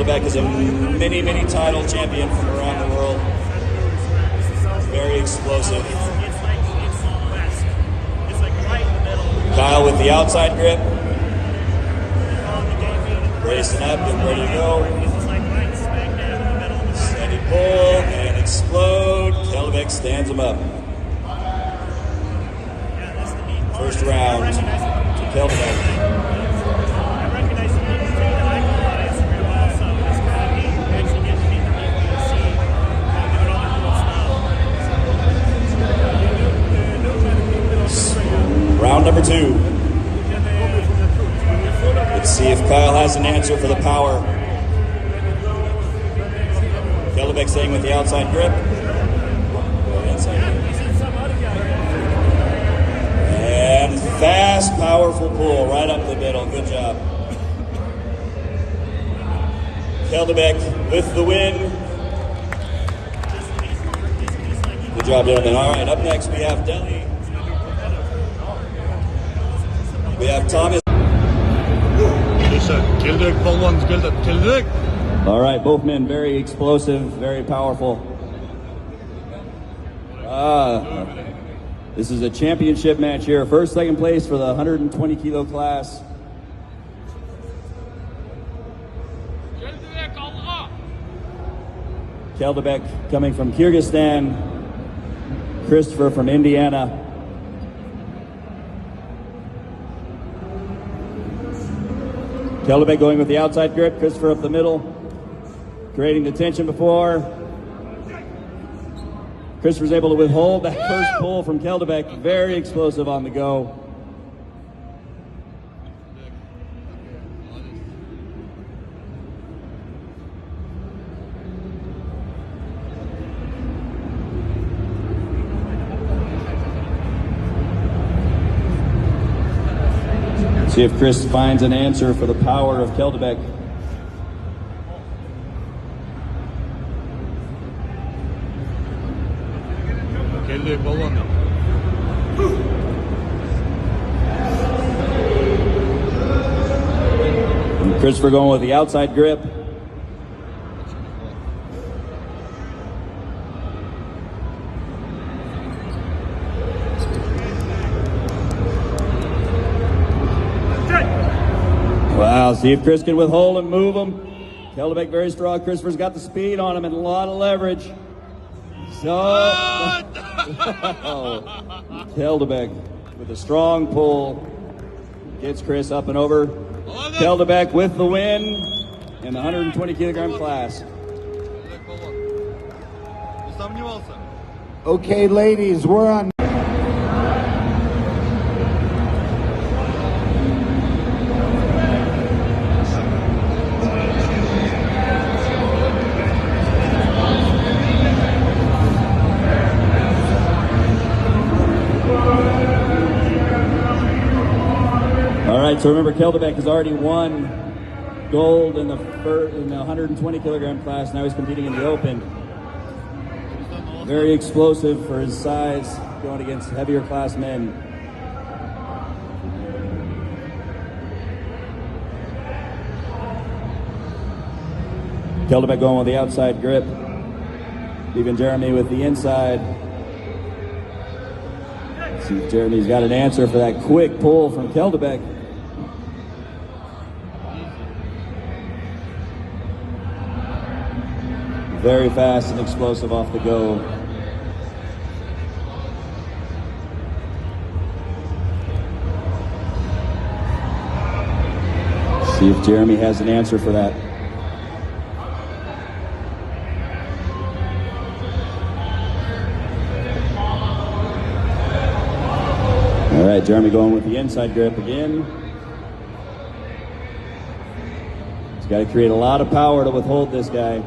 Keldibek is a many title champion from around the world. Very explosive. Kyle with the outside grip. Bracing up and ready to go. Steady pull and explode. Keldibek stands him up. First round to Keldibek. Round number 2. Let's see if Kyle has an answer for the power. Keldibek staying with the outside grip. And fast, powerful pull right up the middle. Good job. Keldibek with the win. Good job, gentlemen. All right, up next we have Delhi. We have Thomas. All right, both men very explosive, very powerful. This is a championship match here. First, second place for the 120 kilo class. Keldibek coming from Kyrgyzstan. Christopher from Indiana. Keldibek going with the outside grip, Christopher up the middle, creating the tension before. Christopher's able to withhold that first pull from Keldibek, very explosive on the go. See if Chris finds an answer for the power of Keldibek. And Christopher going with the outside grip. Wow, see if Chris can withhold and move him. Keldibek very strong. Christopher's got the speed on him and a lot of leverage. So, Keldibek with a strong pull gets Chris up and over. Keldibek with the win in the 120 kilogram class. Okay, ladies, we're on. So remember, Keldibek has already won gold in the 120 kilogram class. Now he's competing in the open. Very explosive for his size, going against heavier class men. Keldibek going with the outside grip, leaving Jeremy with the inside. Let's see if Jeremy's got an answer for that quick pull from Keldibek. Very fast and explosive off the go. See if Jeremy has an answer for that. All right, Jeremy going with the inside grip again. He's got to create a lot of power to withhold this guy.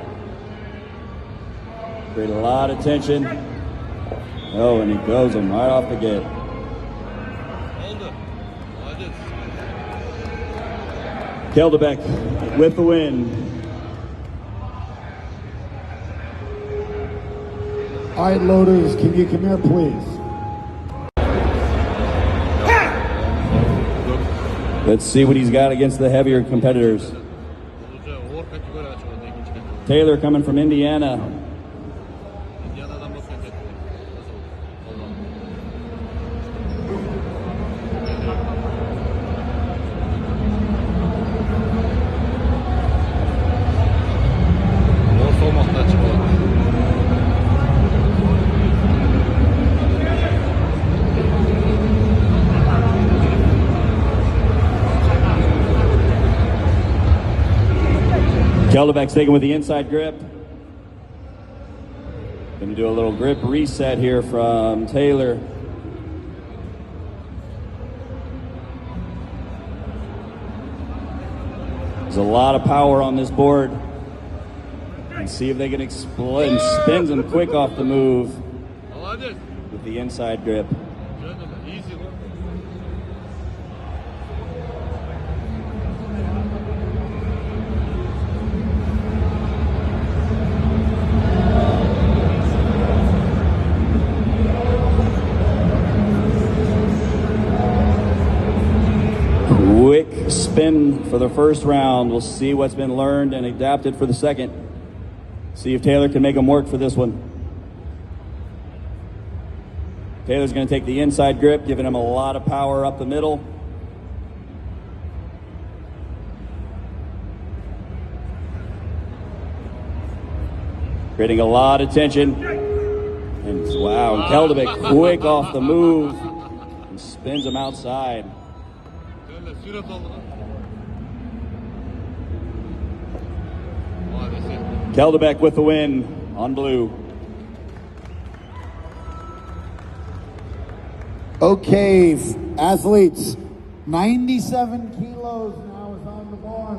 Create a lot of tension. Oh, and he goes him right off the gate. Keldibek with the win. All right, loaders, can you come here, please? Let's see what he's got against the heavier competitors. Taylor coming from Indiana. Keldibek's taking with the inside grip. Going to do a little grip reset here from Taylor. There's a lot of power on this board. And see if they can explode and spins them quick off the move with the inside grip. Quick spin for the first round. We'll see what's been learned and adapted for the second. See if Taylor can make them work for this one. Taylor's going to take the inside grip, giving him a lot of power up the middle. Creating a lot of tension. And wow, and Keldibek quick off the move and spins him outside. Keldibek with the win on blue. Okay, athletes, 97 kilos now is on the bar.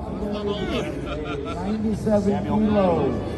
97 kilos.